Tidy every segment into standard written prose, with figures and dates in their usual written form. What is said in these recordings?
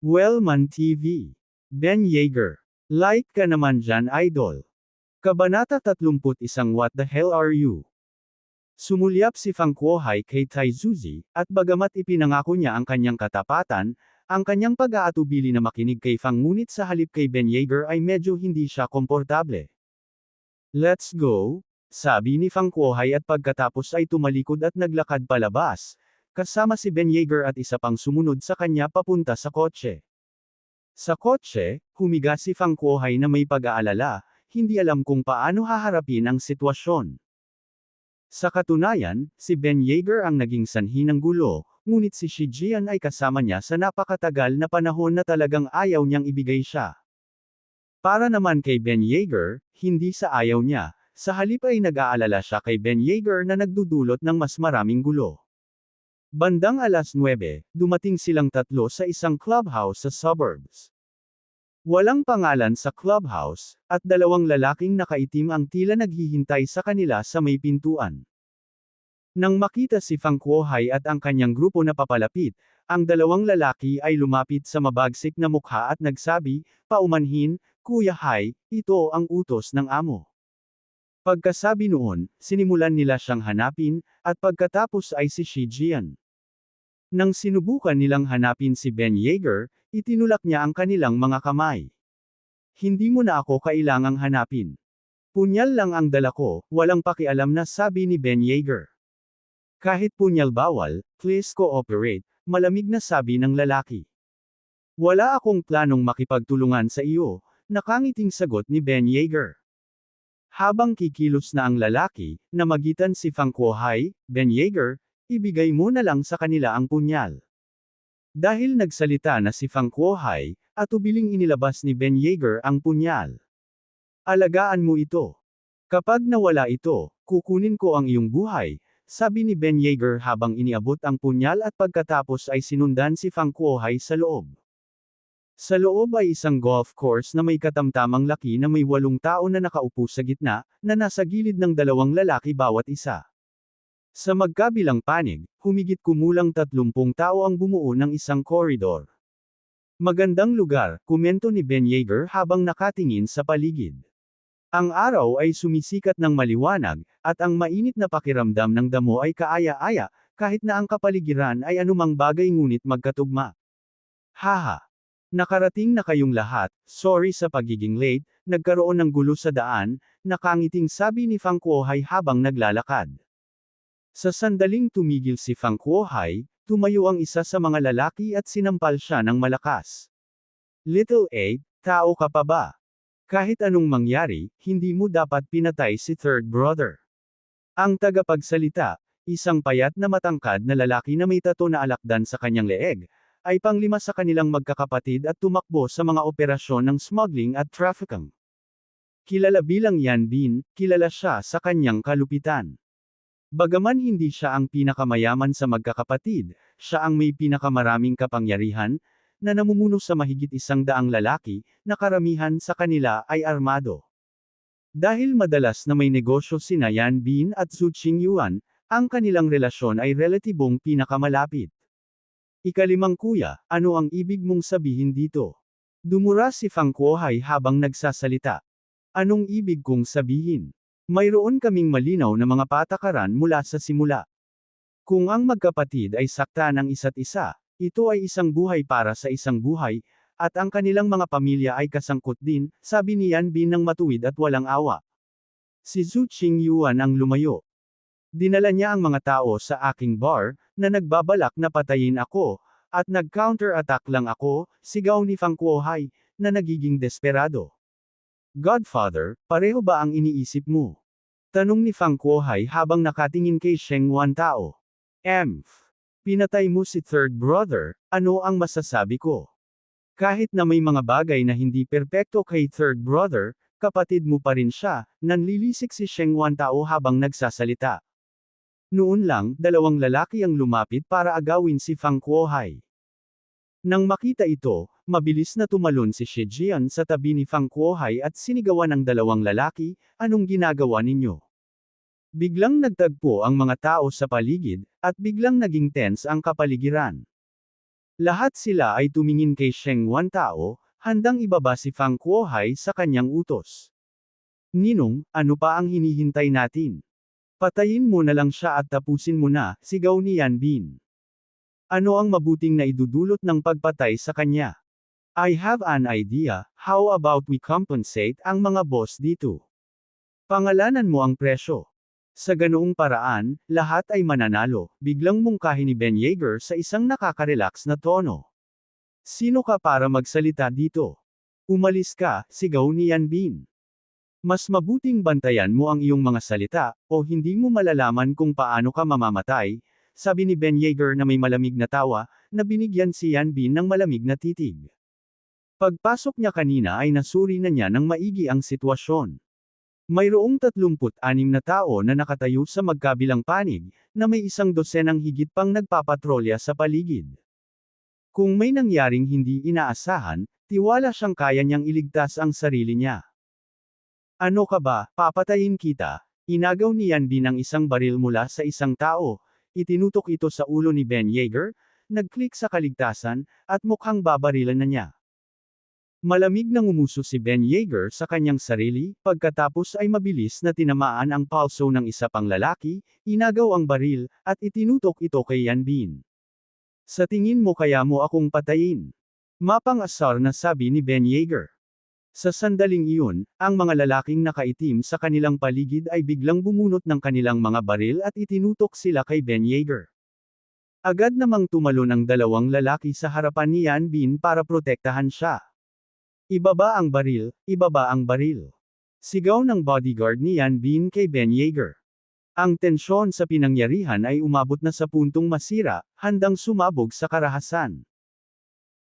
Wellman TV. Ben Yeager. Like ka naman dyan, idol. Kabanata 31. What the hell are you? Sumulyap si Fang Kuohai kay Tai Zuzi, at bagamat ipinangako niya ang kanyang katapatan, ang kanyang pag-aatubili na makinig kay Fang ngunit sa halip kay Ben Yeager ay medyo hindi siya komportable. Let's go, sabi ni Fang Kuohai at pagkatapos ay tumalikod at naglakad palabas, kasama si Ben Yeager at isa pang sumunod sa kanya papunta sa kotse. Sa kotse, humiga si Fang Kuohai na may pag-aalala, hindi alam kung paano haharapin ang sitwasyon. Sa katunayan, si Ben Yeager ang naging sanhi ng gulo, ngunit si Shi Jian ay kasama niya sa napakatagal na panahon na talagang ayaw niyang ibigay siya. Para naman kay Ben Yeager, hindi sa ayaw niya, sa halip ay nag-aalala siya kay Ben Yeager na nagdudulot ng mas maraming gulo. Bandang 9:00, dumating silang tatlo sa isang clubhouse sa suburbs. Walang pangalan sa clubhouse, at dalawang lalaking nakaitim ang tila naghihintay sa kanila sa may pintuan. Nang makita si Fang Kuohai at ang kanyang grupo na papalapit, ang dalawang lalaki ay lumapit sa mabagsik na mukha at nagsabi, paumanhin, Kuya Hai, ito ang utos ng amo. Pagkasabi noon, sinimulan nila siyang hanapin, at pagkatapos ay si Shi Jian. Nang sinubukan nilang hanapin si Ben Yeager, itinulak niya ang kanilang mga kamay. Hindi mo na ako kailangang hanapin. Punyal lang ang dala ko, walang pakialam na sabi ni Ben Yeager. Kahit punyal bawal, please cooperate, malamig na sabi ng lalaki. Wala akong planong makipagtulungan sa iyo, nakangiting sagot ni Ben Yeager. Habang kikilos na ang lalaki, namagitan si Fang Kuohai, Ben Yeager, ibigay mo na lang sa kanila ang punyal. Dahil nagsalita na si Fang Kuohai, atubiling inilabas ni Ben Yeager ang punyal. Alagaan mo ito. Kapag nawala ito, kukunin ko ang iyong buhay, sabi ni Ben Yeager habang iniabot ang punyal at pagkatapos ay sinundan si Fang Kuohai sa loob. Sa loob ay isang golf course na may katamtamang laki na may 8 tao na nakaupo sa gitna, na nasa gilid ng dalawang lalaki bawat isa. Sa magkabilang panig, humigit kumulang 30 tao ang bumuo ng isang koridor. Magandang lugar, komento ni Ben Yeager habang nakatingin sa paligid. Ang araw ay sumisikat ng maliwanag, at ang mainit na pakiramdam ng damo ay kaaya-aya, kahit na ang kapaligiran ay anumang bagay ngunit magkatugma. Haha! Nakarating na kayong lahat, sorry sa pagiging late, nagkaroon ng gulo sa daan, nakangiting sabi ni Fang Kuohai habang naglalakad. Sa sandaling tumigil si Fang Kuohai, tumayo ang isa sa mga lalaki at sinampal siya ng malakas. Little A, tao ka pa ba? Kahit anong mangyari, hindi mo dapat pinatay si third brother. Ang tagapagsalita, isang payat na matangkad na lalaki na may tato na alakdan sa kanyang leeg, ay panglima sa kanilang magkakapatid at tumakbo sa mga operasyon ng smuggling at trafficking. Kilala bilang Yan Bin, kilala siya sa kanyang kalupitan. Bagaman hindi siya ang pinakamayaman sa magkakapatid, siya ang may pinakamaraming kapangyarihan, na namumuno sa mahigit 100 lalaki, na karamihan sa kanila ay armado. Dahil madalas na may negosyo sina Yan Bin at Zhu Qingyuan, ang kanilang relasyon ay relatibong pinakamalapit. Ikalimang kuya, ano ang ibig mong sabihin dito? Dumura si Fang Kuohai habang nagsasalita. Anong ibig kong sabihin? Mayroon kaming malinaw na mga patakaran mula sa simula. Kung ang magkapatid ay sakta ng isa't isa, ito ay isang buhay para sa isang buhay, at ang kanilang mga pamilya ay kasangkot din, sabi ni Yan Bin ng matuwid at walang awa. Si Zhu Qingyuan ang lumayo. Dinala niya ang mga tao sa aking bar, na nagbabalak na patayin ako, at nag-counter-attack lang ako, sigaw ni Fang Kuohai, na nagiging desperado. Godfather, pareho ba ang iniisip mo? Tanong ni Fang Kuohai habang nakatingin kay Sheng Wan Tao. Pinatay mo si third brother, ano ang masasabi ko? Kahit na may mga bagay na hindi perpekto kay third brother, kapatid mo pa rin siya, nanlilisik si Sheng Wan Tao habang nagsasalita. Noon lang, dalawang lalaki ang lumapit para agawin si Fang Kuohai. Nang makita ito, mabilis na tumalon si Shi Jian sa tabi ni Fang Kuohai at sinigawan ng dalawang lalaki, anong ginagawa ninyo? Biglang nagtagpo ang mga tao sa paligid, at biglang naging tense ang kapaligiran. Lahat sila ay tumingin kay Sheng Wan Tao, handang ibaba si Fang Kuohai sa kanyang utos. Ninong, ano pa ang hinihintay natin? Patayin mo na lang siya at tapusin mo na, sigaw ni Yan Bin. Ano ang mabuting na idudulot ng pagpatay sa kanya? I have an idea, how about we compensate ang mga boss dito? Pangalanan mo ang presyo. Sa ganoong paraan, lahat ay mananalo, biglang mungkahi ni Ben Yeager sa isang nakaka-relax na tono. Sino ka para magsalita dito? Umalis ka, sigaw ni Yan Bin. Mas mabuting bantayan mo ang iyong mga salita, o hindi mo malalaman kung paano ka mamamatay, sabi ni Ben Yeager na may malamig na tawa, na binigyan si Yan Bin ng malamig na titig. Pagpasok niya kanina ay nasuri na niya ng maigi ang sitwasyon. Mayroong 36 na tao na nakatayo sa magkabilang panig, na may 100 higit pang nagpapatrolya sa paligid. Kung may nangyaring hindi inaasahan, tiwala siyang kaya niyang iligtas ang sarili niya. Ano ka ba, papatayin kita? Inagaw ni Yan Bin ang isang baril mula sa isang tao, itinutok ito sa ulo ni Ben Yeager, nag-click sa kaligtasan, at mukhang babarilan na niya. Malamig na ngumuso si Ben Yeager sa kanyang sarili, pagkatapos ay mabilis na tinamaan ang palso ng isa pang lalaki, inagaw ang baril, at itinutok ito kay Yan Bin. Sa tingin mo kaya mo akong patayin? Mapang-asar na sabi ni Ben Yeager. Sa sandaling iyon, ang mga lalaking nakaitim sa kanilang paligid ay biglang bumunot ng kanilang mga baril at itinutok sila kay Ben Yeager. Agad namang tumalon ang dalawang lalaki sa harapan ni Yan Bin para protektahan siya. Ibaba ang baril, ibaba ang baril. Sigaw ng bodyguard ni Yan Bin kay Ben Yeager. Ang tensyon sa pinangyarihan ay umabot na sa puntong masira, handang sumabog sa karahasan.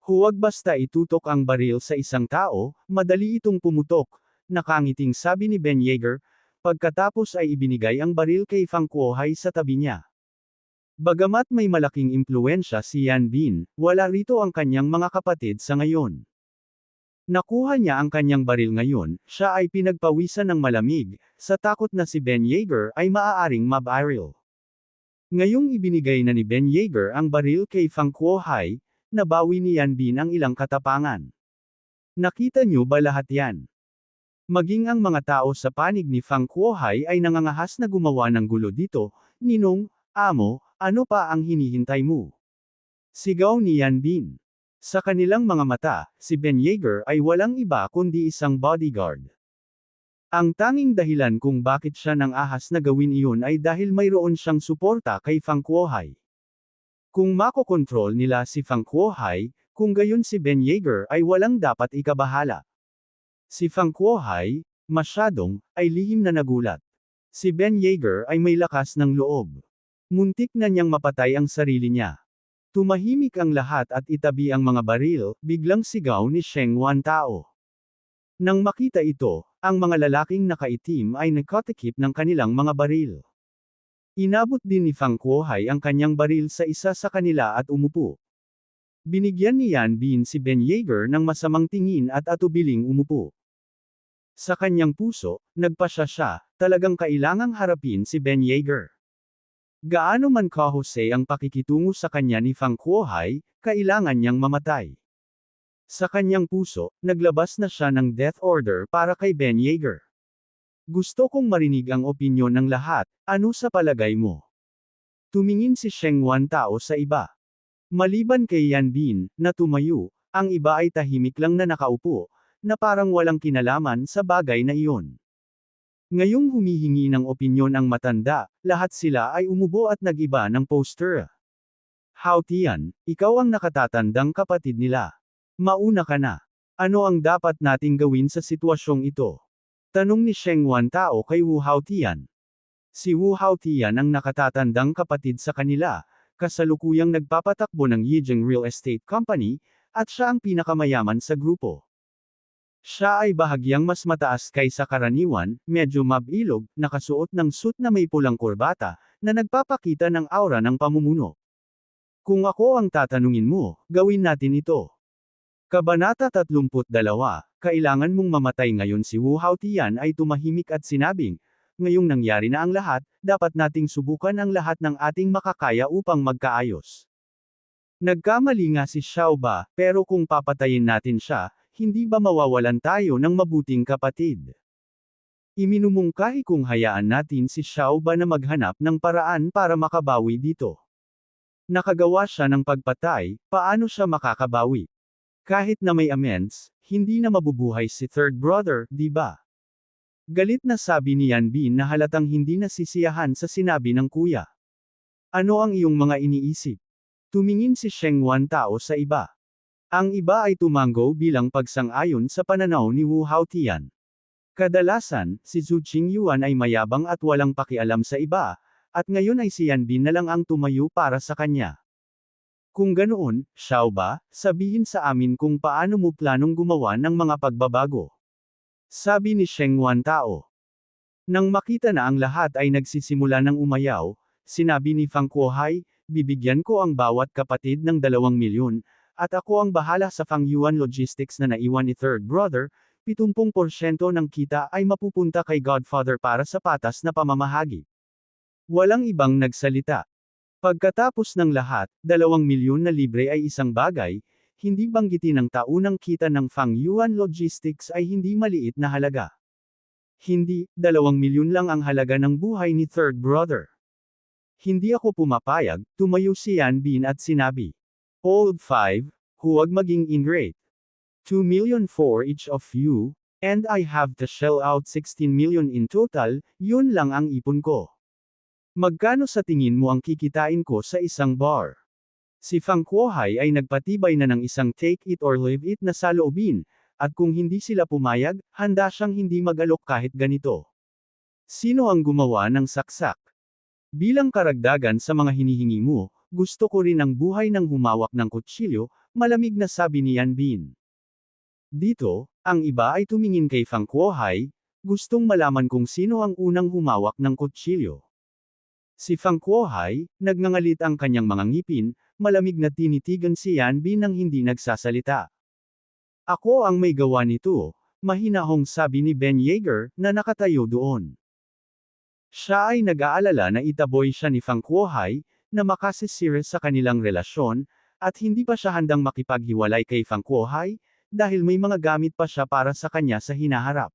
Huwag basta itutok ang baril sa isang tao, madali itong pumutok, nakangiting sabi ni Ben Yeager, pagkatapos ay ibinigay ang baril kay Fang Kuohai sa tabi niya. Bagamat may malaking impluwensya si Yan Bin, wala rito ang kanyang mga kapatid sa ngayon. Nakuha niya ang kanyang baril ngayon, siya ay pinagpawisan ng malamig, sa takot na si Ben Yeager ay maaaring mabaril. Ngayong ibinigay na ni Ben Yeager ang baril kay Fang Kuohai, nabawi ni Yan Bin ang ilang katapangan. Nakita niyo ba lahat yan? Maging ang mga tao sa panig ni Fang Kuohai ay nangangahas na gumawa ng gulo dito, Ninong, Amo, ano pa ang hinihintay mo? Sigaw ni Yan Bin. Sa kanilang mga mata, si Ben Yeager ay walang iba kundi isang bodyguard. Ang tanging dahilan kung bakit siya nang ahas na gawin iyon ay dahil mayroon siyang suporta kay Fang Kuohai. Kung makokontrol nila si Fang Kuohai, kung gayon si Ben Yeager ay walang dapat ikabahala. Si Fang Kuohai, masyadong, ay lihim na nagulat. Si Ben Yeager ay may lakas ng loob. Muntik na niyang mapatay ang sarili niya. Tumahimik ang lahat at itabi ang mga baril, biglang sigaw ni Sheng Wan Tao. Nang makita ito, ang mga lalaking nakaitim ay nagkatikip ng kanilang mga baril. Inabot din ni Fang Kuohai ang kanyang baril sa isa sa kanila at umupo. Binigyan ni Yan Bin si Ben Yeager ng masamang tingin at atubiling umupo. Sa kanyang puso, nagpasya siya, talagang kailangang harapin si Ben Yeager. Gaano man kahusay ang pakikitungo sa kanya ni Fang Kuohai, kailangan niyang mamatay. Sa kanyang puso, naglabas na siya ng death order para kay Ben Yeager. Gusto kong marinig ang opinyon ng lahat, ano sa palagay mo? Tumingin si Sheng Wan Tao sa iba. Maliban kay Yan Bin, na tumayo, ang iba ay tahimik lang na nakaupo, na parang walang kinalaman sa bagay na iyon. Ngayong humihingi ng opinyon ang matanda, lahat sila ay umubo at nag-iba ng poster. Hao Tian, ikaw ang nakatatandang kapatid nila. Mauna ka na. Ano ang dapat nating gawin sa sitwasyong ito? Tanong ni Sheng Wan Tao kay Wu Hao Tian. Si Wu Hao Tian ang nakatatandang kapatid sa kanila, kasalukuyang nagpapatakbo ng Yijing Real Estate Company, at siya ang pinakamayaman sa grupo. Siya ay bahagyang mas mataas kaysa karaniwan, medyo mabilog, nakasuot ng suit na may pulang kurbata, na nagpapakita ng aura ng pamumuno. Kung ako ang tatanungin mo, gawin natin ito. Kabanata 32, kailangan mong mamatay ngayon. Si Wu Hao Tian ay tumahimik at sinabing, ngayong nangyari na ang lahat, dapat nating subukan ang lahat ng ating makakaya upang magkaayos. Nagkamali nga si Xiaoba, pero kung papatayin natin siya, hindi ba mawawalan tayo ng mabuting kapatid? Iminumungkahi kung hayaan natin si Xiaoba na maghanap ng paraan para makabawi dito. Nakagawa siya ng pagpatay, paano siya makakabawi? Kahit na may amends, hindi na mabubuhay si third brother, di ba? Galit na sabi ni Yan Bin na halatang hindi nasisiyahan sa sinabi ng kuya. Ano ang iyong mga iniisip? Tumingin si Sheng Wan Tao sa iba. Ang iba ay tumango bilang pagsang-ayon sa pananaw ni Wu Haotian. Kadalasan, si Zhu Qingyuan ay mayabang at walang pakialam sa iba, at ngayon ay si Yan Bin na lang ang tumayo para sa kanya. Kung ganoon, Xiaoba, sabihin sa amin kung paano mo planong gumawa ng mga pagbabago. Sabi ni Sheng Wan Tao. Nang makita na ang lahat ay nagsisimula ng umayaw, sinabi ni Fang Kuohai, bibigyan ko ang bawat kapatid ng 2 milyon, at ako ang bahala sa Fang Yuan Logistics na naiwan ni third brother, 70% ng kita ay mapupunta kay Godfather para sa patas na pamamahagi. Walang ibang nagsalita. Pagkatapos ng lahat, 2 milyon na libre ay isang bagay, hindi banggitin ang taunang kita ng Fang Yuan Logistics ay hindi maliit na halaga. Hindi, 2 milyon lang ang halaga ng buhay ni third brother. Hindi ako pumapayag, tumayo si Yan Bin at sinabi. Old 5, huwag maging ingrate. 2 million for each of you, and I have to shell out 16 million in total, yun lang ang ipon ko. Magkano sa tingin mo ang kikitain ko sa isang bar? Si Fang Kuohai ay nagpatibay na ng isang take it or leave it na saloobin, at kung hindi sila pumayag, handa siyang hindi mag-alok kahit ganito. Sino ang gumawa ng saksak? Bilang karagdagan sa mga hinihingi mo, gusto ko rin ang buhay ng humawak ng kutsilyo, malamig na sabi ni Yan Bin. Dito, ang iba ay tumingin kay Fang Kuohai, gustong malaman kung sino ang unang humawak ng kutsilyo. Si Fang Kuohai, nagngangalit ang kanyang mga ngipin, malamig na tinitigan si Yan Bin nang hindi nagsasalita. Ako ang may gawa nito, mahinahong sabi ni Ben Yeager, na nakatayo doon. Siya ay nag-aalala na itaboy siya ni Fang Kuohai, na makasisira sa kanilang relasyon, at hindi pa siya handang makipaghiwalay kay Fang Kuohai, dahil may mga gamit pa siya para sa kanya sa hinaharap.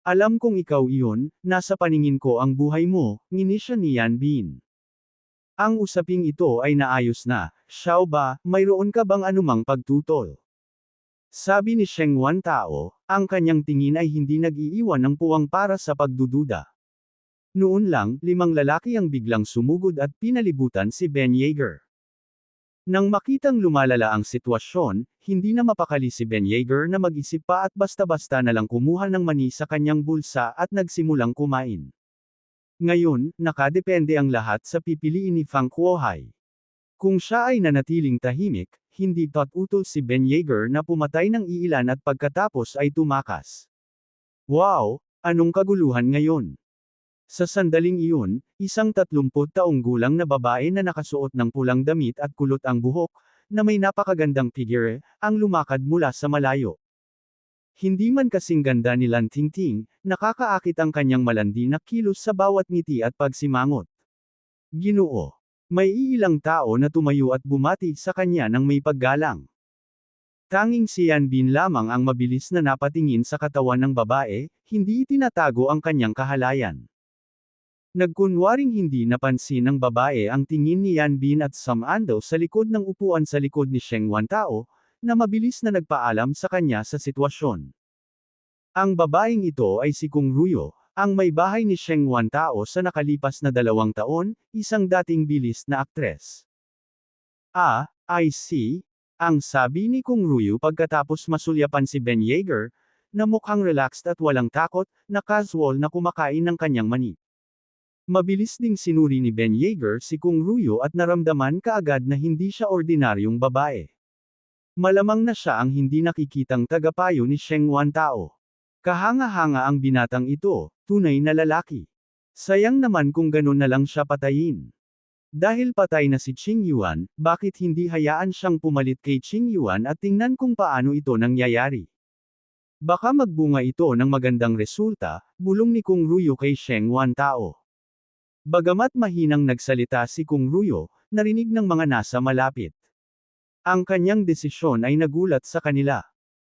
Alam kong ikaw iyon, nasa paningin ko ang buhay mo, ngini siya ni Yan Bin. Ang usaping ito ay naayos na, Xiaoba, mayroon ka bang anumang pagtutol? Sabi ni Sheng Wan Tao, ang kanyang tingin ay hindi nag-iiwan ng puwang para sa pagdududa. Noon lang, 5 lalaki ang biglang sumugod at pinalibutan si Ben Yeager. Nang makitang lumalala ang sitwasyon, hindi na mapakali si Ben Yeager na mag-isip pa at basta-basta na lang kumuha ng mani sa kanyang bulsa at nagsimulang kumain. Ngayon, nakadepende ang lahat sa pipiliin ni Fang Kuohai. Kung siya ay nanatiling tahimik, hindi utol si Ben Yeager na pumatay ng iilan at pagkatapos ay tumakas. Wow! Anong kaguluhan ngayon? Sa sandaling iyon, isang 30 taong gulang na babae na nakasuot ng pulang damit at kulot ang buhok, na may napakagandang figure, ang lumakad mula sa malayo. Hindi man kasing ganda ni Lan Tingting, nakakaakit ang kanyang malandi na kilos sa bawat ngiti at pagsimangot. Ginoo! May iilang tao na tumayo at bumati sa kanya ng may paggalang. Tanging si Yan Bin lamang ang mabilis na napatingin sa katawan ng babae, hindi itinatago ang kanyang kahalayan. Nagkunwaring hindi napansin ng babae ang tingin ni Yan Bin at sumando sa likod ng upuan sa likod ni Sheng Wan Tao, na mabilis na nagpaalam sa kanya sa sitwasyon. Ang babaeng ito ay si Kung Ruyo, ang may bahay ni Sheng Wan Tao sa nakalipas na 2 taon, isang dating bilis na aktres. I see, ang sabi ni Kung Ruyo pagkatapos masulyapan si Ben Yeager, na mukhang relaxed at walang takot, na casual na kumakain ng kanyang mani. Mabilis ding sinuri ni Ben Yeager si Kung Ruyo at naramdaman kaagad na hindi siya ordinaryong babae. Malamang na siya ang hindi nakikitang tagapayo ni Sheng Wan Tao. Kahanga-hanga ang binatang ito, tunay na lalaki. Sayang naman kung ganun na lang siya patayin. Dahil patay na si Qing Yuan, bakit hindi hayaan siyang pumalit kay Qing Yuan at tingnan kung paano ito nangyayari? Baka magbunga ito ng magandang resulta, bulong ni Kung Ruyo kay Sheng Wan Tao. Bagamat mahinang nagsalita si Kung Ruyo, narinig ng mga nasa malapit. Ang kanyang desisyon ay nagulat sa kanila.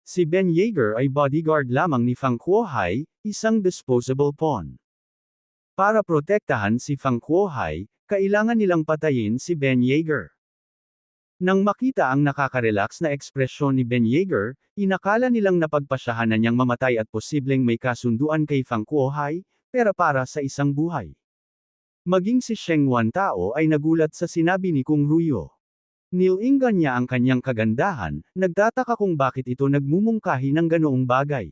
Si Ben Yeager ay bodyguard lamang ni Fang Kuohai, isang disposable pawn. Para protektahan si Fang Kuohai, kailangan nilang patayin si Ben Yeager. Nang makita ang nakaka-relax na ekspresyon ni Ben Yeager, inakala nilang napagpasyahan na niyang mamatay at posibleng may kasunduan kay Fang Kuohai, pero para sa isang buhay. Maging si Sheng Wantao ay nagulat sa sinabi ni Kung Ruyo. Nilingan niya ang kanyang kagandahan, nagtataka kung bakit ito nagmumungkahi ng ganoong bagay.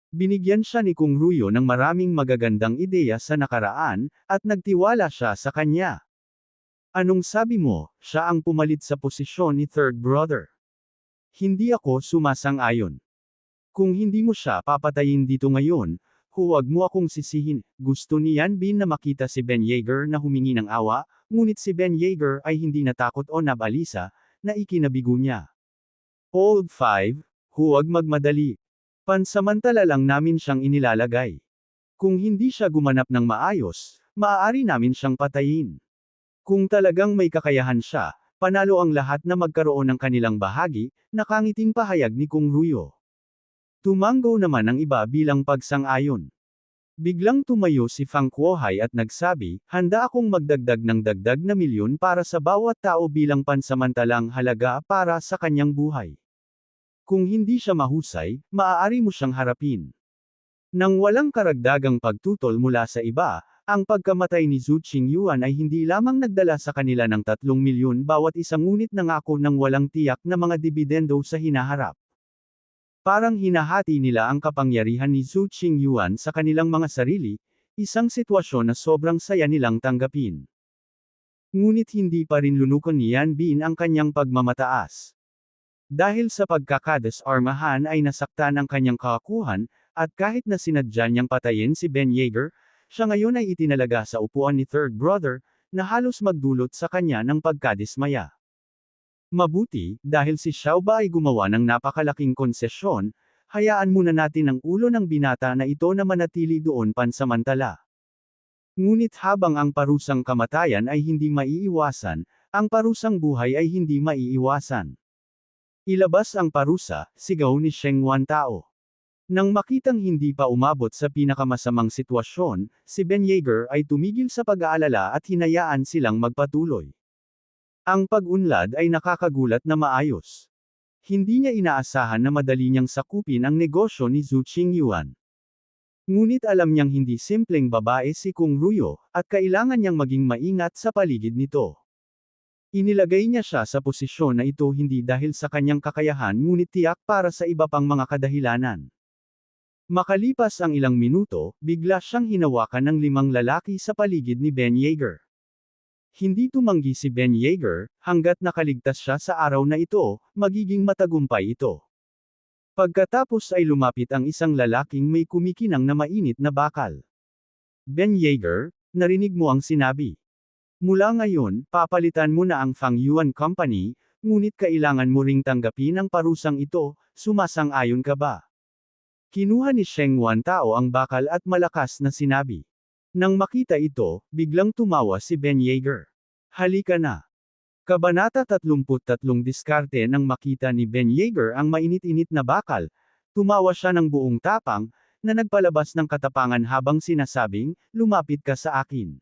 Binigyan siya ni Kung Ruyo ng maraming magagandang ideya sa nakaraan, at nagtiwala siya sa kanya. Anong sabi mo, siya ang pumalit sa posisyon ni third brother? Hindi ako sumasang-ayon. Kung hindi mo siya papatayin dito ngayon, huwag mo akong sisihin. Gusto ni Yan Bin na makita si Ben Yeager na humingi ng awa, ngunit si Ben Yeager ay hindi natakot o nabalisa, na ikinabigo niya. Old 5, huwag magmadali. Pansamantala lang namin siyang inilalagay. Kung hindi siya gumanap ng maayos, maaari namin siyang patayin. Kung talagang may kakayahan siya, panalo ang lahat na magkaroon ng kanilang bahagi, nakangiting pahayag ni Kung Ruyo. Tumango naman ang iba bilang pagsang-ayon. Biglang tumayo si Fang Kuohai at nagsabi, handa akong magdagdag ng dagdag na milyon para sa bawat tao bilang pansamantalang halaga para sa kanyang buhay. Kung hindi siya mahusay, maaari mo siyang harapin. Nang walang karagdagang pagtutol mula sa iba, ang pagkamatay ni Zhu Qingyuan ay hindi lamang nagdala sa kanila ng 3 milyon bawat isang ngunit nangako ng walang tiyak na mga dibidendo sa hinaharap. Parang hinahati nila ang kapangyarihan ni Zhu Qingyuan sa kanilang mga sarili, isang sitwasyon na sobrang saya nilang tanggapin. Ngunit hindi pa rin lunukan ni Yan Bin ang kanyang pagmamataas. Dahil sa pagkakadisarmahan ay nasaktan ang kanyang kakakuhan, at kahit na sinadya niyang patayin si Ben Yeager, siya ngayon ay itinalaga sa upuan ni third brother, na halos magdulot sa kanya ng pagkadismaya. Mabuti, dahil si Xiaoba ay gumawa ng napakalaking konsesyon, hayaan muna natin ang ulo ng binata na ito na manatili doon pansamantala. Ngunit habang ang parusang kamatayan ay hindi maiiwasan, ang parusang buhay ay hindi maiiwasan. Ilabas ang parusa, sigaw ni Sheng Wantao. Nang makitang hindi pa umabot sa pinakamasamang sitwasyon, si Ben Yeager ay tumigil sa pag-aalala at hinayaan silang magpatuloy. Ang pag-unlad ay nakakagulat na maayos. Hindi niya inaasahan na madali niyang sakupin ang negosyo ni Zhu Qingyuan. Ngunit alam niyang hindi simpleng babae si Kung Ruyo, at kailangan niyang maging maingat sa paligid nito. Inilagay niya siya sa posisyon na ito hindi dahil sa kanyang kakayahan ngunit tiyak para sa iba pang mga kadahilanan. Makalipas ang ilang minuto, bigla siyang hinawakan ng 5 lalaki sa paligid ni Ben Yeager. Hindi tumanggi si Ben Yeager, hanggat nakaligtas siya sa araw na ito, magiging matagumpay ito. Pagkatapos ay lumapit ang isang lalaking may kumikinang na mainit na bakal. Ben Yeager, narinig mo ang sinabi. Mula ngayon, papalitan mo na ang Fang Yuan Company, ngunit kailangan mo ring tanggapin ang parusang ito, sumasang-ayon ka ba? Kinuha ni Sheng Wantao ang bakal at malakas na sinabi. Nang makita ito, biglang tumawa si Ben Yeager. Halika na. Kabanata 33 diskarte nang makita ni Ben Yeager ang mainit-init na bakal, tumawa siya ng buong tapang, na nagpalabas ng katapangan habang sinasabing, lumapit ka sa akin.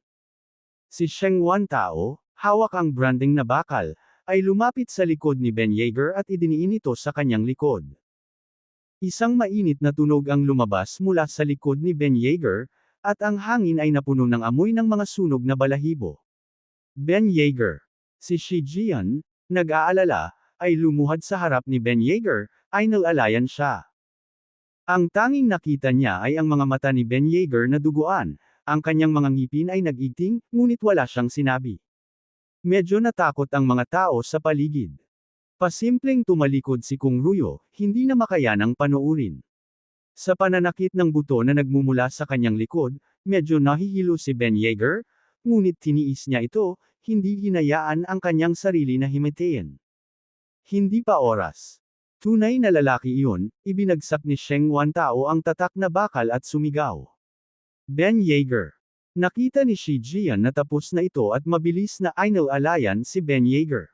Si Sheng Wantao, hawak ang branding na bakal, ay lumapit sa likod ni Ben Yeager at idiniin ito sa kanyang likod. Isang mainit na tunog ang lumabas mula sa likod ni Ben Yeager, at ang hangin ay napuno ng amoy ng mga sunog na balahibo. Ben Yeager. Si Shi Jian, nag-aalala, ay lumuhad sa harap ni Ben Yeager, ay nalalayan siya. Ang tanging nakita niya ay ang mga mata ni Ben Yeager na duguan, ang kanyang mga ngipin ay nag-iting, ngunit wala siyang sinabi. Medyo natakot ang mga tao sa paligid. Pasimpleng tumalikod si Kung Ruyo, hindi na makayanang panoorin. Sa pananakit ng buto na nagmumula sa kanyang likod, medyo nahihilo si Ben Yeager, ngunit tiniis niya ito, hindi hinayaan ang kanyang sarili na himatayin. Hindi pa oras. Tunay na lalaki iyon, ibinagsak ni Sheng Wantao ang tatak na bakal at sumigaw. Ben Yeager. Nakita ni Shi Jian na tapos na ito at mabilis na inalalayan si Ben Yeager.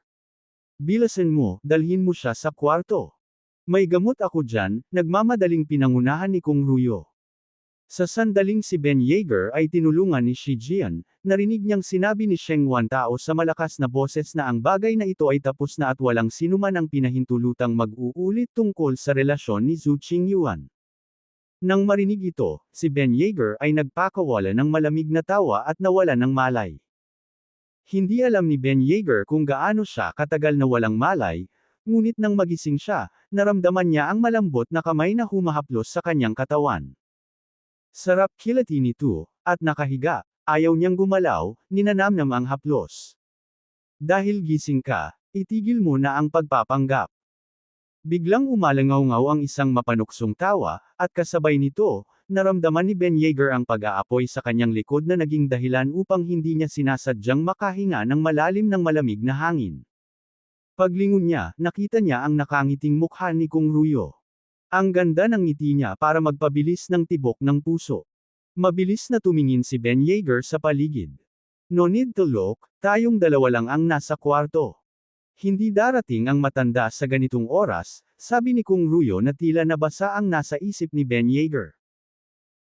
Bilasan mo, dalhin mo siya sa kwarto. May gamot ako dyan, nagmamadaling pinangunahan ni Kung Ruyo. Sa sandaling si Ben Yeager ay tinulungan ni Shi Jian, narinig niyang sinabi ni Sheng Wantao sa malakas na boses na ang bagay na ito ay tapos na at walang sinuman ang pinahintulutang mag-uulit tungkol sa relasyon ni Zhu Qingyuan. Nang marinig ito, si Ben Yeager ay nagpakawala ng malamig na tawa at nawala ng malay. Hindi alam ni Ben Yeager kung gaano siya katagal na walang malay, ngunit nang magising siya, naramdaman niya ang malambot na kamay na humahaplos sa kanyang katawan. Sarap kilati nito, at nakahiga, ayaw niyang gumalaw, ninanamnam ang haplos. Dahil gising ka, itigil mo na ang pagpapanggap. Biglang umalangaw-ngaw ang isang mapanuksong tawa, at kasabay nito, naramdaman ni Ben Yeager ang pag-aapoy sa kanyang likod na naging dahilan upang hindi niya sinasadyang makahinga ng malalim ng malamig na hangin. Paglingon niya, nakita niya ang nakangiting mukha ni Kung Ruyo. Ang ganda ng ngiti niya para magpabilis ng tibok ng puso. Mabilis na tumingin si Ben Yeager sa paligid. No need to look, tayong dalawa lang ang nasa kwarto. Hindi darating ang matanda sa ganitong oras, sabi ni Kung Ruyo na tila nabasa ang nasa isip ni Ben Yeager.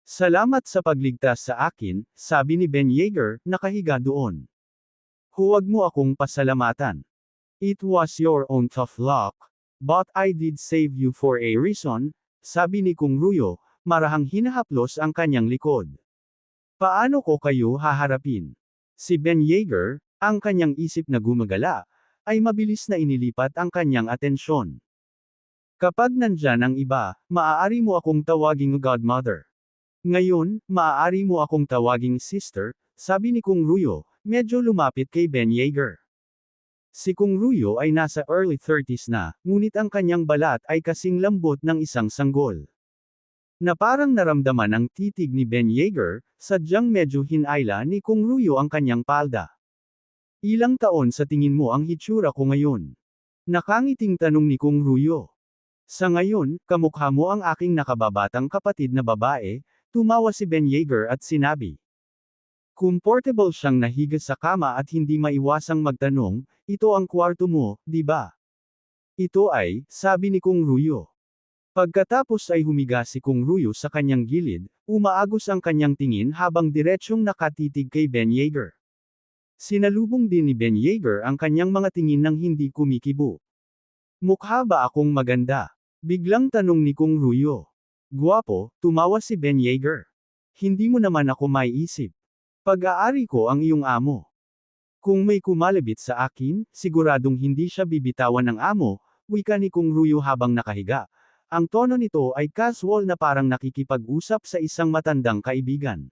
Salamat sa pagligtas sa akin, sabi ni Ben Yeager, nakahiga doon. Huwag mo akong pasalamatan. It was your own tough luck, but I did save you for a reason, sabi ni Kung Ruyo, marahang hinahaplos ang kanyang likod. Paano ko kayo haharapin? Si Ben Yeager, ang kanyang isip na gumagala, ay mabilis na inilipat ang kanyang atensyon. Kapag nandyan ang iba, maaari mo akong tawaging godmother. Ngayon, maaari mo akong tawaging sister, sabi ni Kung Ruyo, medyo lumapit kay Ben Yeager. Si Kung Ruyo ay nasa early 30s na, ngunit ang kanyang balat ay kasing lambot ng isang sanggol. Na parang naramdaman ang titig ni Ben Yeager, sadyang medyo hinayla ni Kung Ruyo ang kanyang palda. Ilang taon sa tingin mo ang hitsura ko ngayon? Nakangiting tanong ni Kung Ruyo. Sa ngayon, kamukha mo ang aking nakababatang kapatid na babae, tumawa si Ben Yeager at sinabi. Comfortable siyang nahiga sa kama at hindi maiwasang magtanong, ito ang kwarto mo, di ba? Ito ay, sabi ni Kung Ruyo. Pagkatapos ay humiga si Kung Ruyo sa kanyang gilid, umaagos ang kanyang tingin habang diretsyong nakatitig kay Ben Yeager. Sinalubong din ni Ben Yeager ang kanyang mga tingin ng hindi kumikibo. Mukha ba akong maganda? Biglang tanong ni Kung Ruyo. Guwapo, tumawa si Ben Yeager. Hindi mo naman ako maiisip. Pag-aari ko ang iyong amo. Kung may kumalabit sa akin, siguradong hindi siya bibitawan ng amo, wika ni Kung Ruyo habang nakahiga. Ang tono nito ay casual na parang nakikipag-usap sa isang matandang kaibigan.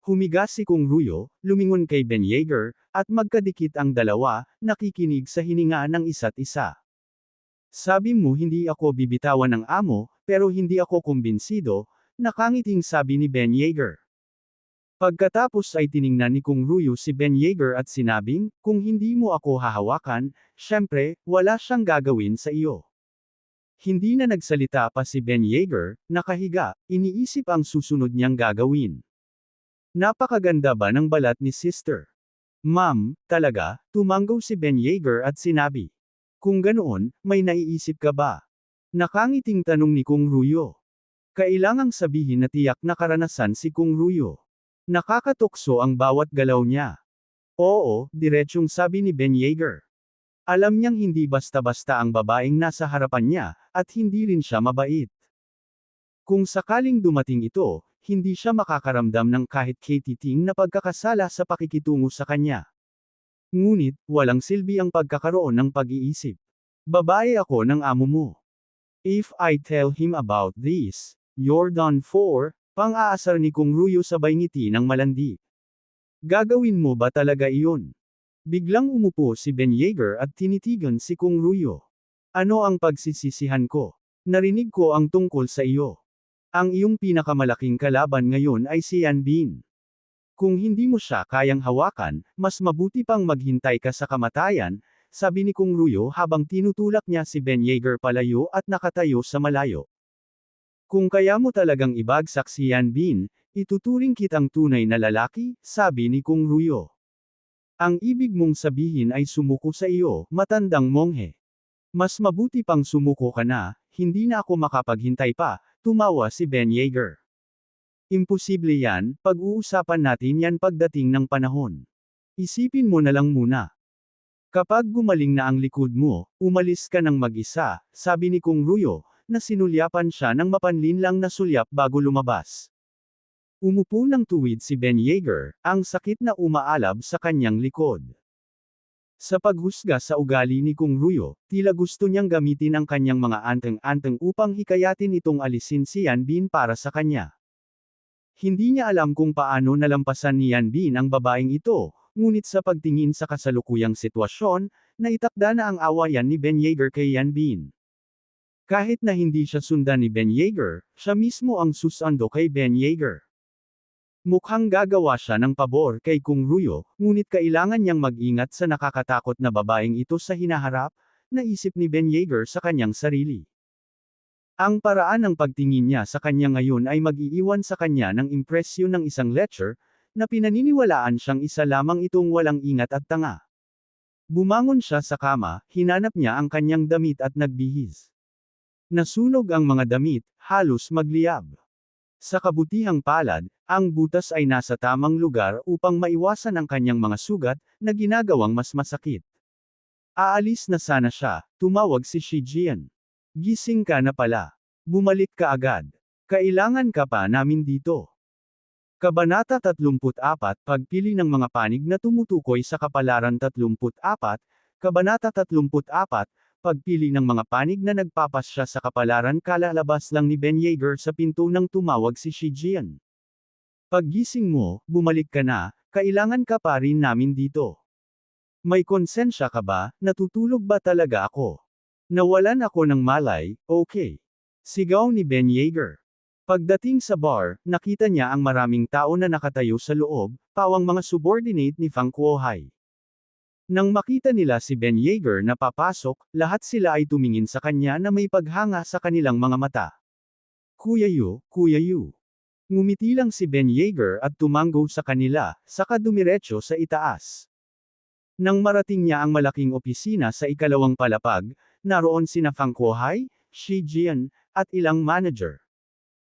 Humiga si Kung Ruyo, lumingon kay Ben Yeager, at magkadikit ang dalawa, nakikinig sa hininga ng isa't isa. Sabi mo hindi ako bibitawan ng amo, pero hindi ako kumbinsido, nakangiting sabi ni Ben Yeager. Pagkatapos ay tiningnan ni Kung Ruyo si Ben Yeager at sinabing, kung hindi mo ako hahawakan, syempre, wala siyang gagawin sa iyo. Hindi na nagsalita pa si Ben Yeager, nakahiga, iniisip ang susunod niyang gagawin. Napakaganda ba ng balat ni sister? Ma'am, talaga, tumanggaw si Ben Yeager at sinabi. Kung ganoon, may naiisip ka ba? Nakangiting tanong ni Kung Ruyo. Kailangang sabihin na tiyak na karanasan si Kung Ruyo. Nakakatukso ang bawat galaw niya. Oo, diretsyong sabi ni Ben Yeager. Alam niyang hindi basta-basta ang babaeng nasa harapan niya, at hindi rin siya mabait. Kung sakaling dumating ito, hindi siya makakaramdam ng kahit katiting na pagkakasala sa pakikitungo sa kanya. Ngunit, walang silbi ang pagkakaroon ng pag-iisip. Babae ako ng amo mo. If I tell him about this, you're done for, pang-aasar ni Kung Ruyo sabay ngiti ng malandi. Gagawin mo ba talaga iyon? Biglang umupo si Ben Yeager at tinitigan si Kung Ruyo. Ano ang pagsisisihan ko? Narinig ko ang tungkol sa iyo. Ang iyong pinakamalaking kalaban ngayon ay si Yan Bin. Kung hindi mo siya kayang hawakan, mas mabuti pang maghintay ka sa kamatayan, sabi ni Kung Ruyo habang tinutulak niya si Ben Yeager palayo at nakatayo sa malayo. Kung kaya mo talagang ibagsak si Yan Bin, Ituturing kitang tunay na lalaki, sabi ni Kung Ruyo. Ang ibig mong sabihin ay sumuko sa iyo, matandang monghe. Mas mabuti pang sumuko ka na, hindi na ako makapaghintay pa, tumawa si Ben Yeager. Imposible yan, pag-uusapan natin yan pagdating ng panahon. Isipin mo na lang muna. Kapag gumaling na ang likod mo, umalis ka ng mag-isa, sabi ni Kung Ruyo, na sinulyapan siya ng mapanlinlang na sulyap bago lumabas. Umupo ng tuwid si Ben Yeager, ang sakit na umaalab sa kanyang likod. Sa paghusga sa ugali ni Kung Ruyo, tila gusto niyang gamitin ang kanyang mga anteng-anteng upang hikayatin itong alisin si Yan Bin para sa kanya. Hindi niya alam kung paano nalampasan ni Yan Bin ang babaeng ito, ngunit sa pagtingin sa kasalukuyang sitwasyon, naitakda na ang awayan ni Ben Yeager kay Yan Bin. Kahit na hindi siya sundan ni Ben Yeager, siya mismo ang susando kay Ben Yeager. Mukhang gagawa siya ng pabor kay Kung Ruyo, ngunit kailangan niyang mag-ingat sa nakakatakot na babaeng ito sa hinaharap, naisip ni Ben Yeager sa kanyang sarili. Ang paraan ng pagtingin niya sa kanya ngayon ay mag-iiwan sa kanya ng impresyon ng isang lecher, na pinaniniwalaan siyang isa lamang itong walang ingat at tanga. Bumangon siya sa kama, hinanap niya ang kanyang damit at nagbihis. Nasunog ang mga damit, halos magliyab. Sa kabutihang palad, ang butas ay nasa tamang lugar upang maiwasan ang kanyang mga sugat, na ginagawang mas masakit. Aalis na sana siya, tumawag si Shi Jian. Gising ka na pala. Bumalik ka agad. Kailangan ka pa namin dito. Kabanata 34, Pagpili ng mga panig na tumutukoy sa Kapalaran 34, Kabanata 34, Pagpili ng mga panig na nagpapasya sa kapalaran. Kalalabas lang ni Ben Yeager sa pinto nang tumawag si Shi Jian. Paggising mo, bumalik ka na, kailangan ka pa rin namin dito. May konsensya ka ba, natutulog ba talaga ako? Nawalan ako ng malay, okay. Sigaw ni Ben Yeager. Pagdating sa bar, nakita niya ang maraming tao na nakatayo sa loob, pawang mga subordinate ni Fang Kuo-hai. Nang makita nila si Ben Yeager na papasok, lahat sila ay tumingin sa kanya na may paghanga sa kanilang mga mata. Kuya Yu, Kuya Yu. Ngumiti lang si Ben Yeager at tumanggo sa kanila, saka dumiretso sa itaas. Nang marating niya ang malaking opisina sa ikalawang palapag, naroon sina Fang Kuo-hai, Shi Jian, at ilang manager.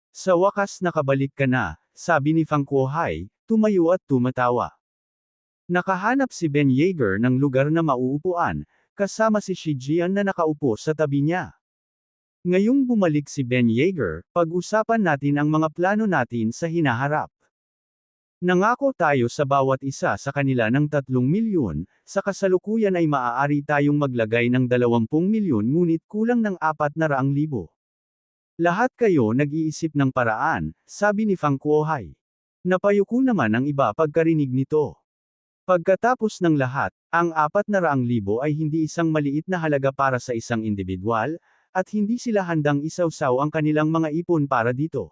Sa wakas nakabalik ka na, sabi ni Fang Kuo-hai, tumayo at tumatawa. Nakahanap si Ben Yeager ng lugar na mauupuan, kasama si Shi Jian na nakaupo sa tabi niya. Ngayong bumalik si Ben Yeager, pag-usapan natin ang mga plano natin sa hinaharap. Nangako tayo sa bawat isa sa kanila ng 3 milyon, sa kasalukuyan ay maaari tayong maglagay ng 20 milyon ngunit kulang ng 400,000. Lahat kayo nag-iisip ng paraan, sabi ni Fang Kuo-hai. Napayuko naman ang iba pagkarinig nito. Pagkatapos ng lahat, ang 400,000 ay hindi isang maliit na halaga para sa isang individual, at hindi sila handang isawsaw ang kanilang mga ipon para dito.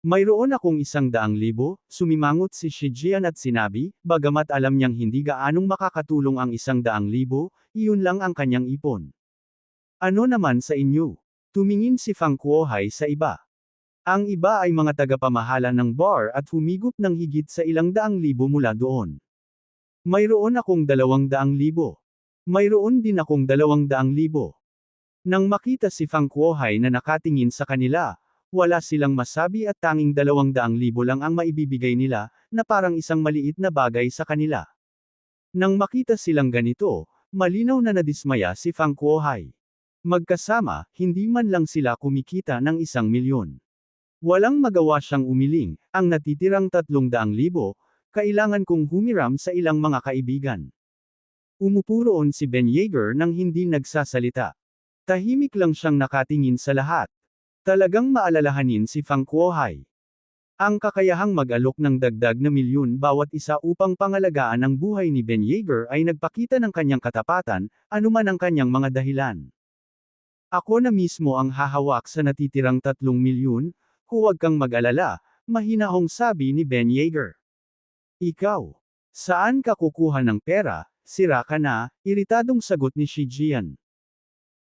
Mayroon akong 100,000, sumimangot si Shi Jian at sinabi, bagamat alam niyang hindi gaanong makakatulong ang 100,000, iyon lang ang kanyang ipon. Ano naman sa inyo? Tumingin si Fang Kuo-hai sa iba. Ang iba ay mga tagapamahala ng bar at humigop ng higit sa 100,000 mula doon. Mayroon akong 200,000. Mayroon din akong 200,000. Nang makita si Fang Kuo-hai na nakatingin sa kanila, wala silang masabi at tanging 200,000 lang ang maibibigay nila, na parang isang maliit na bagay sa kanila. Nang makita silang ganito, malinaw na nadismaya si Fang Kuo-hai. Magkasama, hindi man lang sila kumikita ng 1 milyon. Walang magawa siyang umiling, ang natitirang 300,000, kailangan kong humiram sa ilang mga kaibigan. Umupo roon si Ben Yeager nang hindi nagsasalita. Tahimik lang siyang nakatingin sa lahat. Talagang maalalahanin si Fang Kuo-hai. Ang kakayahang mag-alok ng dagdag na milyon bawat isa upang pangalagaan ang buhay ni Ben Yeager ay nagpakita ng kanyang katapatan, anuman ang kanyang mga dahilan. Ako na mismo ang hahawak sa natitirang 3 milyon, huwag kang mag-alala, mahinahong sabi ni Ben Yeager. Ikaw. Saan ka kukuha ng pera? Sira ka na, iritadong sagot ni Shi Jian.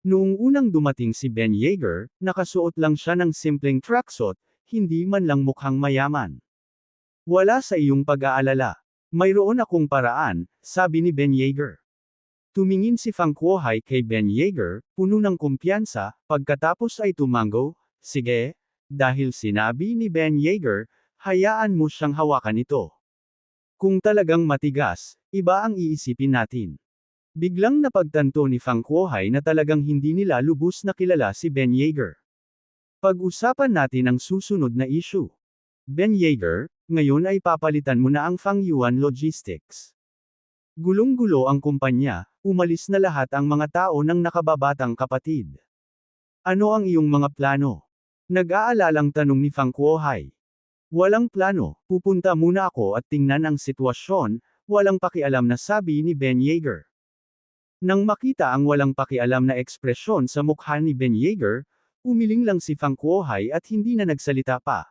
Noong unang dumating si Ben Yeager, nakasuot lang siya ng simpleng tracksuit, hindi man lang mukhang mayaman. Wala sa iyong pag-aalala. Mayroon akong paraan, sabi ni Ben Yeager. Tumingin si Fang Kuohai kay Ben Yeager, puno ng kumpiyansa, pagkatapos ay tumango, sige, dahil sinabi ni Ben Yeager, hayaan mo siyang hawakan ito. Kung talagang matigas, iba ang iisipin natin. Biglang napagtanto ni Fang Kuohai na talagang hindi nila lubos na kilala si Ben Yeager. Pag-usapan natin ang susunod na issue. Ben Yeager, ngayon ay papalitan mo na ang Fang Yuan Logistics. Gulong-gulo ang kumpanya, umalis na lahat ang mga tao ng nakababatang kapatid. Ano ang iyong mga plano? Nag-aalalang tanong ni Fang Kuohai. Walang plano, pupunta muna ako at tingnan ang sitwasyon, walang pakialam na sabi ni Ben Yeager. Nang makita ang walang pakialam na ekspresyon sa mukha ni Ben Yeager, umiling lang si Fang Kuohai at hindi na nagsalita pa.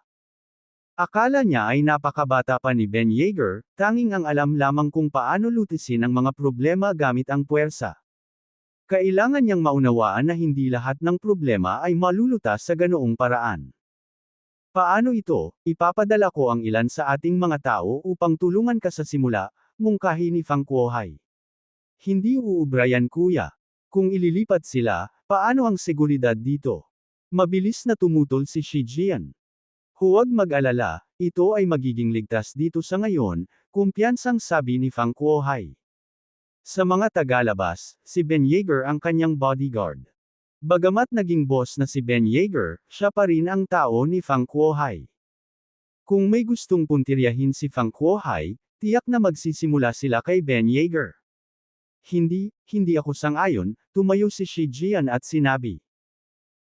Akala niya ay napakabata pa ni Ben Yeager, tanging ang alam lamang kung paano lutisin ang mga problema gamit ang puwersa. Kailangan niyang maunawaan na hindi lahat ng problema ay malulutas sa ganoong paraan. Paano ito? Ipapadala ko ang ilan sa ating mga tao upang tulungan ka sa simula, mungkahi ni Fang Kuohai. Hindi uubra yan kuya. Kung ililipat sila, paano ang seguridad dito? Mabilis na tumutol si Shi Jian. Huwag mag-alala, ito ay magiging ligtas dito sa ngayon, kumpiyansang sabi ni Fang Kuohai. Sa mga tagalabas, si Ben Yeager ang kanyang bodyguard. Bagamat naging boss na si Ben Yeager, siya pa rin ang tao ni Fang Kuohai. Kung may gustong puntiryahin si Fang Kuohai, tiyak na magsisimula sila kay Ben Yeager. Hindi ako sang-ayon, tumayo si Shi Jian at sinabi.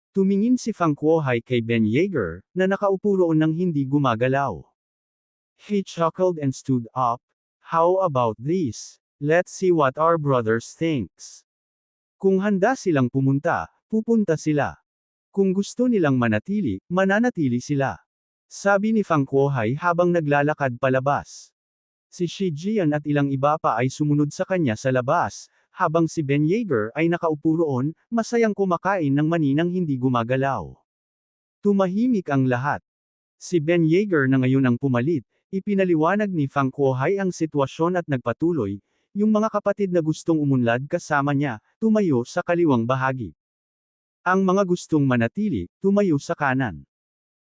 Tumingin si Fang Kuohai kay Ben Yeager, na nakaupo roon nang hindi gumagalaw. He chuckled and stood up. How about this? Let's see what our brothers thinks. Kung handa silang pumunta, pupunta sila. Kung gusto nilang mananatili sila. Sabi ni Fang Kuohai habang naglalakad palabas. Si Shi Jian at ilang iba pa ay sumunod sa kanya sa labas, habang si Ben Yeager ay nakaupo roon, masayang kumakain ng mani nang hindi gumagalaw. Tumahimik ang lahat. Si Ben Yeager na ngayon ang pumalit, ipinaliwanag ni Fang Kuohai ang sitwasyon at nagpatuloy, yung mga kapatid na gustong umunlad kasama niya, tumayo sa kaliwang bahagi. Ang mga gustong manatili, tumayo sa kanan.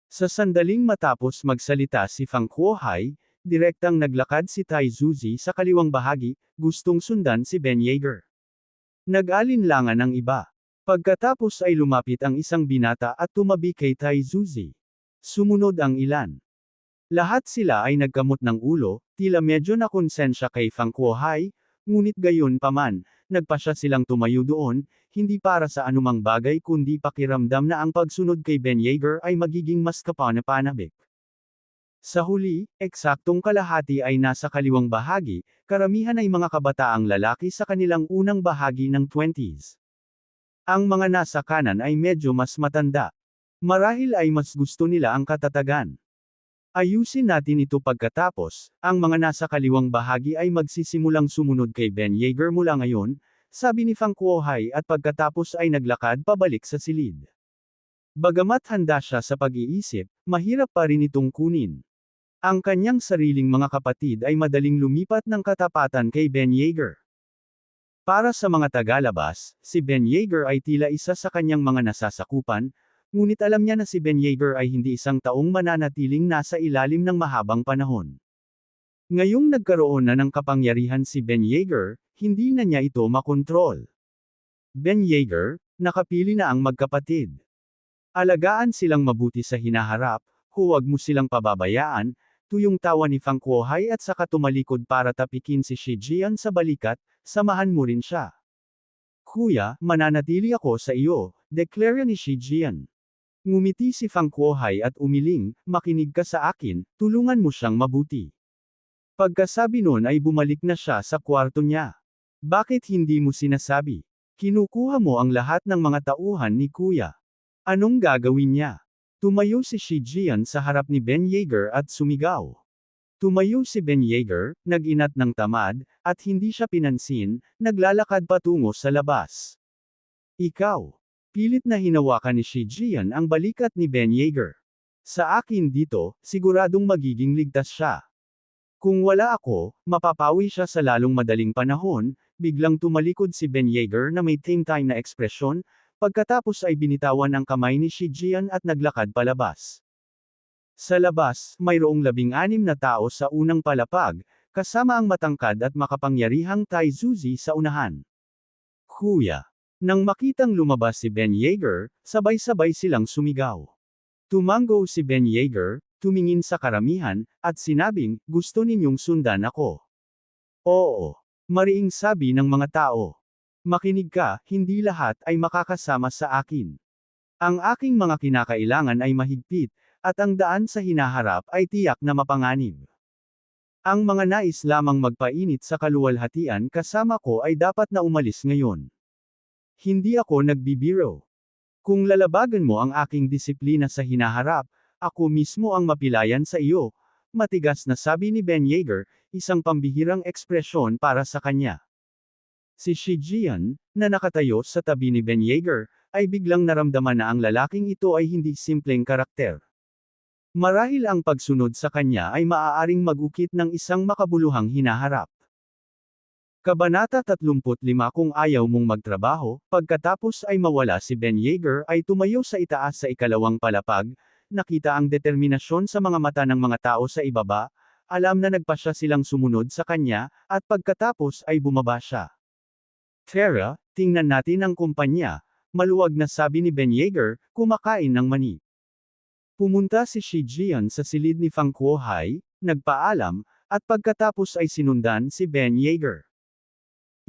Sa sandaling matapos magsalita si Fang Kuohai, direktang naglakad si Tai Zuzi sa kaliwang bahagi, gustong sundan si Ben Yeager. Nag-alinlangan ang iba. Pagkatapos ay lumapit ang isang binata at tumabi kay Tai Zuzi. Sumunod ang ilan. Lahat sila ay nagkamot ng ulo, tila medyo nakonsensya kay Fang Kuohai, ngunit gayon paman, nagpasya silang tumayo doon, hindi para sa anumang bagay kundi pakiramdam na ang pagsunod kay Ben Yeager ay magiging mas kapanapanabik. Sa huli, eksaktong kalahati ay nasa kaliwang bahagi, karamihan ay mga kabataang lalaki sa kanilang unang bahagi ng 20s. Ang mga nasa kanan ay medyo mas matanda. Marahil ay mas gusto nila ang katatagan. Ayusin natin ito pagkatapos, ang mga nasa kaliwang bahagi ay magsisimulang sumunod kay Ben Yeager mula ngayon, sabi ni Fang Kuohai at pagkatapos ay naglakad pabalik sa silid. Bagamat handa siya sa pag-iisip, mahirap pa rin itong kunin. Ang kanyang sariling mga kapatid ay madaling lumipat ng katapatan kay Ben Yeager. Para sa mga tagalabas, si Ben Yeager ay tila isa sa kanyang mga nasasakupan, ngunit alam niya na si Ben Yeager ay hindi isang taong mananatiling nasa ilalim ng mahabang panahon. Ngayong nagkaroon na ng kapangyarihan si Ben Yeager, hindi na niya ito makontrol. Ben Yeager, nakapili na ang magkapatid. Alagaan silang mabuti sa hinaharap, huwag mo silang pababayaan, tuyong tawa ni Fang Kuohai at saka tumalikod para tapikin si Shi Jian sa balikat, samahan mo rin siya. Kuya, mananatili ako sa iyo, deklarya ni Shi Jian. Ngumiti si Fang Kuohai at umiling, makinig ka sa akin, tulungan mo siyang mabuti. Pagkasabi nun ay bumalik na siya sa kwarto niya. Bakit hindi mo sinasabi? Kinukuha mo ang lahat ng mga tauhan ni Kuya. Anong gagawin niya? Tumayo si Shi Jian sa harap ni Ben Yeager at sumigaw. Tumayo si Ben Yeager, nag-inat ng tamad, at hindi siya pinansin, naglalakad patungo sa labas. Ikaw. Pilit na hinawakan ni Shi Jian ang balikat ni Ben Yeager. Sa akin dito, siguradong magiging ligtas siya. Kung wala ako, mapapawi siya sa lalong madaling panahon. Biglang tumalikod si Ben Yeager na may time na ekspresyon, pagkatapos ay binitawan ang kamay ni Shi Jian at naglakad palabas. Sa labas, mayroong 16 na tao sa unang palapag, kasama ang matangkad at makapangyarihang Tai Zuzi sa unahan. Kuya! Nang makitang lumabas si Ben Yeager, sabay-sabay silang sumigaw. Tumango si Ben Yeager, tumingin sa karamihan, at sinabing, gusto ninyong sundan ako. Oo. Mariing sabi ng mga tao. Makinig ka, hindi lahat ay makakasama sa akin. Ang aking mga kinakailangan ay mahigpit, at ang daan sa hinaharap ay tiyak na mapanganib. Ang mga nais lamang magpainit sa kaluwalhatian kasama ko ay dapat na umalis ngayon. Hindi ako nagbibiro. Kung lalabagan mo ang aking disiplina sa hinaharap, ako mismo ang mapilayan sa iyo, matigas na sabi ni Ben Yeager, isang pambihirang ekspresyon para sa kanya. Si Shi Jian, na nakatayo sa tabi ni Ben Yeager, ay biglang naramdaman na ang lalaking ito ay hindi simpleng karakter. Marahil ang pagsunod sa kanya ay maaaring mag-ukit ng isang makabuluhang hinaharap. Kabanata 35 Kung ayaw mong magtrabaho, pagkatapos ay mawala si Ben Yeager ay tumayo sa itaas sa ikalawang palapag, nakita ang determinasyon sa mga mata ng mga tao sa ibaba, alam na nagpasya silang sumunod sa kanya, at pagkatapos ay bumaba siya. Tara, tingnan natin ang kumpanya, maluwag na sabi ni Ben Yeager, kumakain ng mani. Pumunta si Shi Jian sa silid ni Fang Kuohai, nagpaalam, at pagkatapos ay sinundan si Ben Yeager.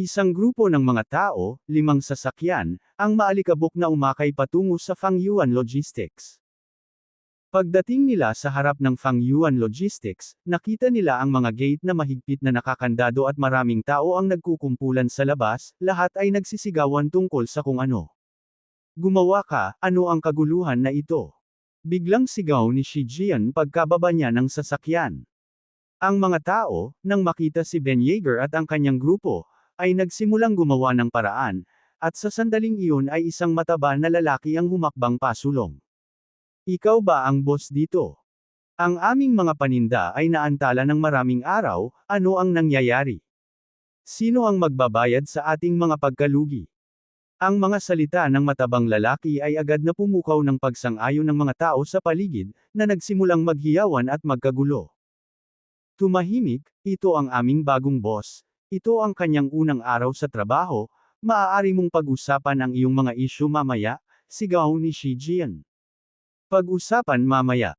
Isang grupo ng mga tao, 5 sasakyan, ang maalikabok na umakay patungo sa Fang Yuan Logistics. Pagdating nila sa harap ng Fang Yuan Logistics, nakita nila ang mga gate na mahigpit na nakakandado at maraming tao ang nagkukumpulan sa labas, lahat ay nagsisigawan tungkol sa kung ano. Gumawa ka, ano ang kaguluhan na ito? Biglang sigaw ni Shi Jian pagkababa niya ng sasakyan. Ang mga tao, nang makita si Ben Yeager at ang kanyang grupo, ay nagsimulang gumawa ng paraan, at sa sandaling iyon ay isang mataba na lalaki ang humakbang pasulong. Ikaw ba ang boss dito? Ang aming mga paninda ay naantala ng maraming araw, ano ang nangyayari? Sino ang magbabayad sa ating mga pagkalugi? Ang mga salita ng matabang lalaki ay agad na pumukaw ng pagsang-ayon ng mga tao sa paligid, na nagsimulang maghiyawan at magkagulo. Tumahimik, ito ang aming bagong boss, ito ang kanyang unang araw sa trabaho, maaari mong pag-usapan ang iyong mga isyu mamaya, sigaw ni Shi Jian. Pag-usapan mamaya.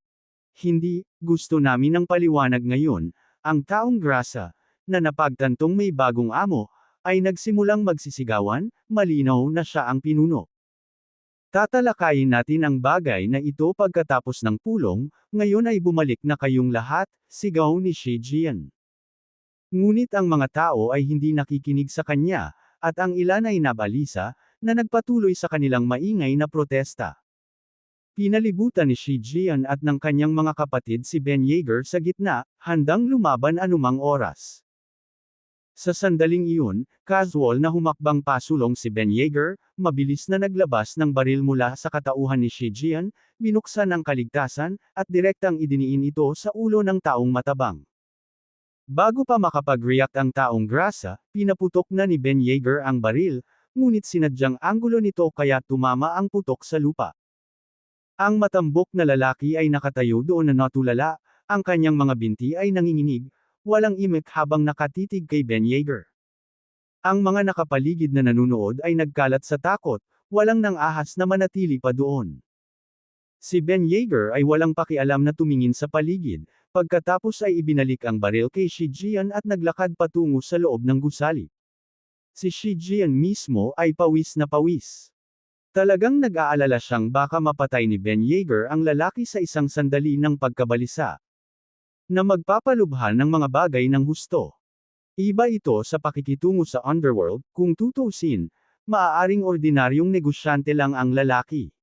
Hindi, gusto namin ng paliwanag ngayon, ang taong grasa, na napagtantong may bagong amo, ay nagsimulang magsisigawan, malinaw na siya ang pinuno. Tatalakayin natin ang bagay na ito pagkatapos ng pulong, ngayon ay bumalik na kayong lahat, sigaw ni Shi Jian. Ngunit ang mga tao ay hindi nakikinig sa kanya, at ang ilan ay nabalisa, na nagpatuloy sa kanilang maingay na protesta. Pinalibutan ni Shi Jian at ng kanyang mga kapatid si Ben Yeager sa gitna, handang lumaban anumang oras. Sa sandaling iyon, casual na humakbang pasulong si Ben Yeager, mabilis na naglabas ng baril mula sa katauhan ni Shi Jian, binuksan ang kaligtasan, at direktang idiniin ito sa ulo ng taong matabang. Bago pa makapag-react ang taong grasa, pinaputok na ni Ben Yeager ang baril, ngunit sinadyang anggulo nito kaya tumama ang putok sa lupa. Ang matambok na lalaki ay nakatayo doon na natulala, ang kanyang mga binti ay nanginginig, walang imik habang nakatitig kay Ben Yeager. Ang mga nakapaligid na nanunood ay nagkalat sa takot, walang nang ahas na manatili pa doon. Si Ben Yeager ay walang pakialam na tumingin sa paligid, pagkatapos ay ibinalik ang baril kay Shi Jian at naglakad patungo sa loob ng gusali. Si Shi Jian mismo ay pawis na pawis. Talagang nag-aalala siyang baka mapatay ni Ben Yeager ang lalaki sa isang sandali ng pagkabalisa. Na magpapalubha ng mga bagay ng husto. Iba ito sa pakikitungo sa underworld, kung tutuusin, maaaring ordinaryong negosyante lang ang lalaki.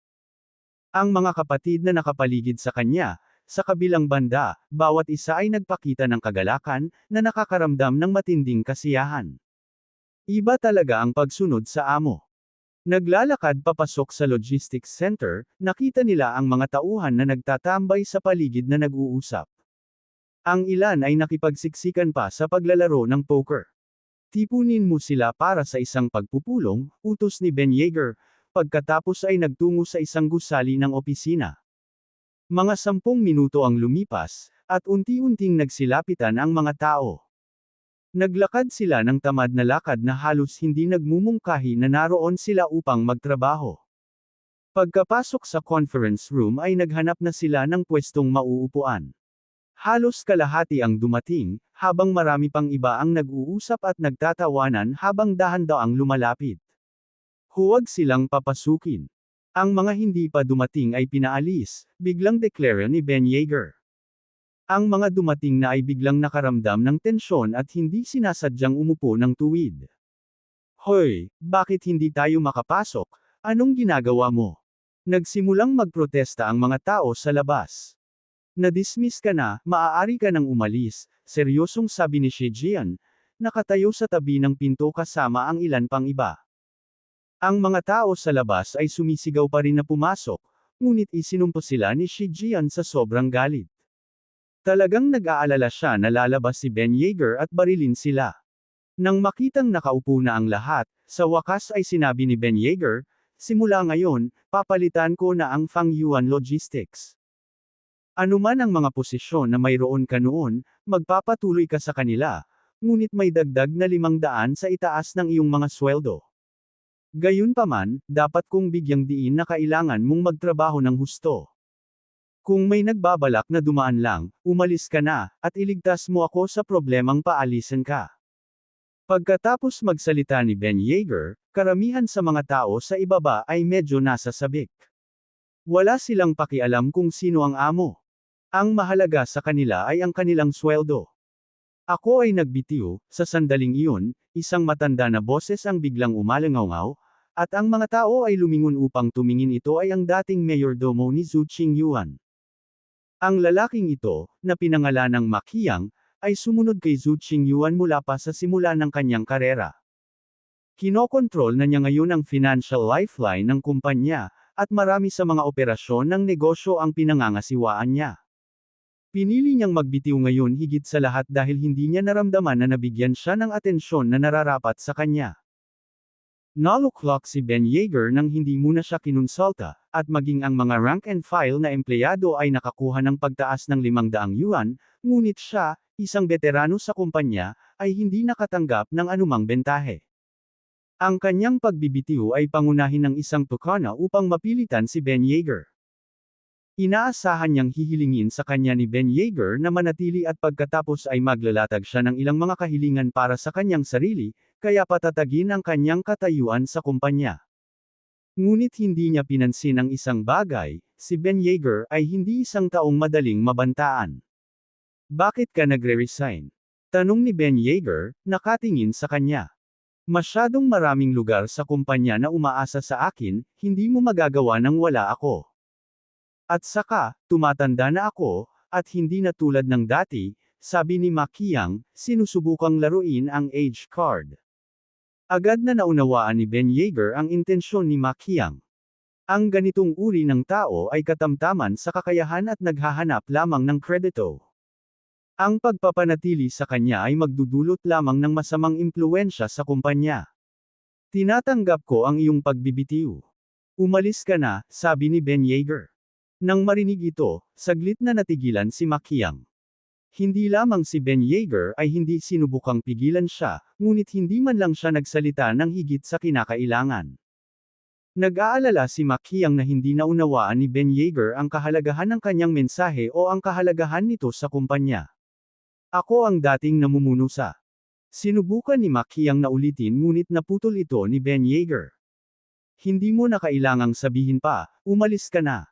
Ang mga kapatid na nakapaligid sa kanya, sa kabilang banda, bawat isa ay nagpakita ng kagalakan, na nakakaramdam ng matinding kasiyahan. Iba talaga ang pagsunod sa amo. Naglalakad papasok sa logistics center, nakita nila ang mga tauhan na nagtatambay sa paligid na nag-uusap. Ang ilan ay nakipagsiksikan pa sa paglalaro ng poker. Tipunin mo sila para sa isang pagpupulong, utos ni Ben Yeager, pagkatapos ay nagtungo sa isang gusali ng opisina. Mga 10 minuto ang lumipas, at unti-unting nagsilapitan ang mga tao. Naglakad sila ng tamad na lakad na halos hindi nagmumungkahi na naroon sila upang magtrabaho. Pagkapasok sa conference room ay naghanap na sila ng pwestong mauupuan. Halos kalahati ang dumating, habang marami pang iba ang nag-uusap at nagtatawanan habang dahan-daang lumalapit. Huwag silang papasukin. Ang mga hindi pa dumating ay pinaalis, biglang deklara ni Ben Yeager. Ang mga dumating na ay biglang nakaramdam ng tensyon at hindi sinasadyang umupo ng tuwid. Hoy, bakit hindi tayo makapasok? Anong ginagawa mo? Nagsimulang magprotesta ang mga tao sa labas. Nadismiss ka na, maaari ka nang umalis, seryosong sabi ni Shi Jian, nakatayo sa tabi ng pinto kasama ang ilan pang iba. Ang mga tao sa labas ay sumisigaw pa rin na pumasok, ngunit isinumpo sila ni Shi Jian sa sobrang galit. Talagang nag-aalala siya na lalabas si Ben Yeager at barilin sila. Nang makitang nakaupo na ang lahat, sa wakas ay sinabi ni Ben Yeager, simula ngayon, papalitan ko na ang Fang Yuan Logistics. Ano man ang mga posisyon na mayroon ka noon, magpapatuloy ka sa kanila, ngunit may dagdag na 500 sa itaas ng iyong mga sweldo. Gayunpaman, dapat kong bigyang diin na kailangan mong magtrabaho ng husto. Kung may nagbabalak na dumaan lang, umalis ka na, at iligtas mo ako sa problemang paalisan ka. Pagkatapos magsalita ni Ben Yeager, karamihan sa mga tao sa ibaba ay medyo nasasabik. Wala silang pakialam kung sino ang amo. Ang mahalaga sa kanila ay ang kanilang sweldo. Ako ay nagbitiw, sa sandaling iyon, isang matanda na boses ang biglang umalangaw, at ang mga tao ay lumingon upang tumingin. Ito ay ang dating mayordomo ni Zhu Qingyuan. Ang lalaking ito, na pinangalanang Ma Qiang, ay sumunod kay Zhu Qingyuan mula pa sa simula ng kanyang karera. Kinokontrol na niya ngayon ang financial lifeline ng kumpanya, at marami sa mga operasyon ng negosyo ang pinangangasiwaan niya. Pinili niyang magbitiw ngayon higit sa lahat dahil hindi niya naramdaman na nabigyan siya ng atensyon na nararapat sa kanya. Naluklok si Ben Yeager nang hindi muna siya kinonsulta, at maging ang mga rank and file na empleyado ay nakakuha ng pagtaas ng 500 yuan, ngunit siya, isang veterano sa kumpanya, ay hindi nakatanggap ng anumang bentahe. Ang kanyang pagbibitiw ay pangunahin ng isang tukana upang mapilitan si Ben Yeager. Inaasahan niyang hihilingin sa kanya ni Ben Yeager na manatili at pagkatapos ay maglalatag siya ng ilang mga kahilingan para sa kanyang sarili, kaya patatagin ang kanyang katayuan sa kumpanya. Ngunit hindi niya pinansin ang isang bagay, si Ben Yeager ay hindi isang taong madaling mabantaan. Bakit ka nagre-resign? Tanong ni Ben Yeager, nakatingin sa kanya. Masyadong maraming lugar sa kumpanya na umaasa sa akin, hindi mo magagawa nang wala ako. At saka, tumatanda na ako, at hindi na tulad ng dati, sabi ni Ma Qiang, sinusubukang laruin ang age card. Agad na naunawaan ni Ben Yeager ang intensyon ni Ma Qiang. Ang ganitong uri ng tao ay katamtaman sa kakayahan at naghahanap lamang ng kredito. Ang pagpapanatili sa kanya ay magdudulot lamang ng masamang impluwensya sa kumpanya. Tinatanggap ko ang iyong pagbibitiw. Umalis ka na, sabi ni Ben Yeager. Nang marinig ito, saglit na natigilan si Ma Qiang. Hindi lamang si Ben Yeager ay hindi sinubukang pigilan siya, ngunit hindi man lang siya nagsalita ng higit sa kinakailangan. Nag-aalala si Ma Qiang na hindi naunawaan ni Ben Yeager ang kahalagahan ng kanyang mensahe o ang kahalagahan nito sa kumpanya. Ako ang dating namumuno sa. Sinubukan ni Ma Qiang na ulitin ngunit naputol ito ni Ben Yeager. Hindi mo na kailangang sabihin pa, umalis ka na.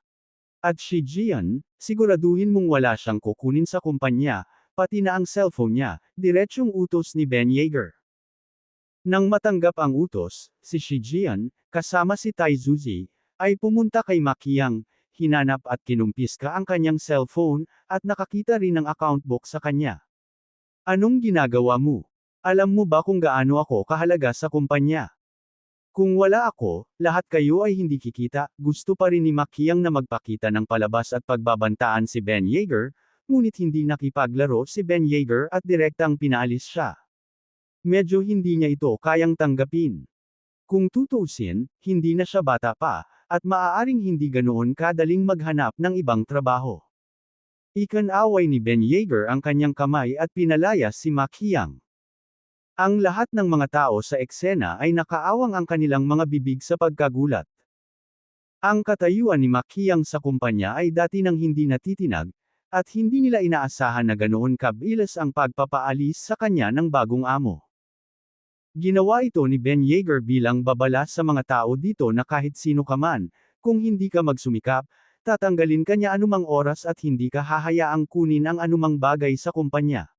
At Shi Jian, siguraduhin mong wala siyang kukunin sa kumpanya, pati na ang cellphone niya, diretsyong utos ni Ben Yeager. Nang matanggap ang utos, si Shi Jian, kasama si Tai Zuzi, ay pumunta kay Ma Qiang, hinanap at kinumpiska ang kanyang cellphone, at nakakita rin ng account book sa kanya. Anong ginagawa mo? Alam mo ba kung gaano ako kahalaga sa kumpanya? Kung wala ako, lahat kayo ay hindi kikita. Gusto pa rin ni Makiang na magpakita ng palabas at pagbabantaan si Ben Yeager, ngunit hindi nakipaglaro si Ben Yeager at direktang pinaalis siya. Medyo hindi niya ito kayang tanggapin. Kung tutuusin, hindi na siya bata pa, at maaaring hindi ganoon kadaling maghanap ng ibang trabaho. Ikinaway ni Ben Yeager ang kanyang kamay at pinalayas si Makiang. Ang lahat ng mga tao sa eksena ay nakaawang ang kanilang mga bibig sa pagkagulat. Ang katayuan ni Makiang sa kumpanya ay dati nang hindi natitinag, at hindi nila inaasahan na ganoon kabilis ang pagpapaalis sa kanya ng bagong amo. Ginawa ito ni Ben Yeager bilang babala sa mga tao dito na kahit sino ka man, kung hindi ka magsumikap, tatanggalin ka niya anumang oras at hindi ka hahayaang kunin ang anumang bagay sa kumpanya.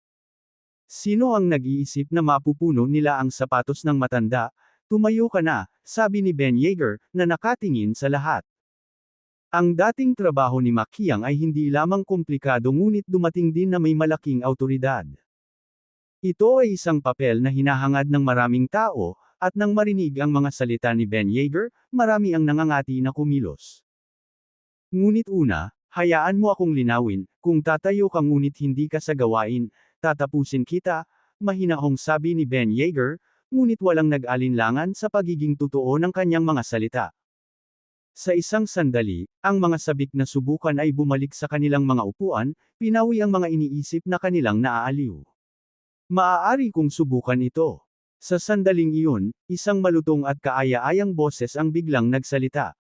Sino ang nag-iisip na mapupuno nila ang sapatos ng matanda? Tumayo ka na, sabi ni Ben Yeager, na nakatingin sa lahat. Ang dating trabaho ni Makiang ay hindi lamang komplikado ngunit dumating din na may malaking awtoridad. Ito ay isang papel na hinahangad ng maraming tao, at nang marinig ang mga salita ni Ben Yeager, marami ang nangangati na kumilos. Ngunit una, hayaan mo akong linawin, kung tatayo ka ngunit hindi ka sa gawain, tatapusin kita, mahinahong sabi ni Ben Yeager, ngunit walang nag-alinlangan sa pagiging totoo ng kanyang mga salita. Sa isang sandali, ang mga sabik na subukan ay bumalik sa kanilang mga upuan, pinawi ang mga iniisip na kanilang naaaliw. Maaari kong subukan ito. Sa sandaling iyon, isang malutong at kaaya-ayang boses ang biglang nagsalita.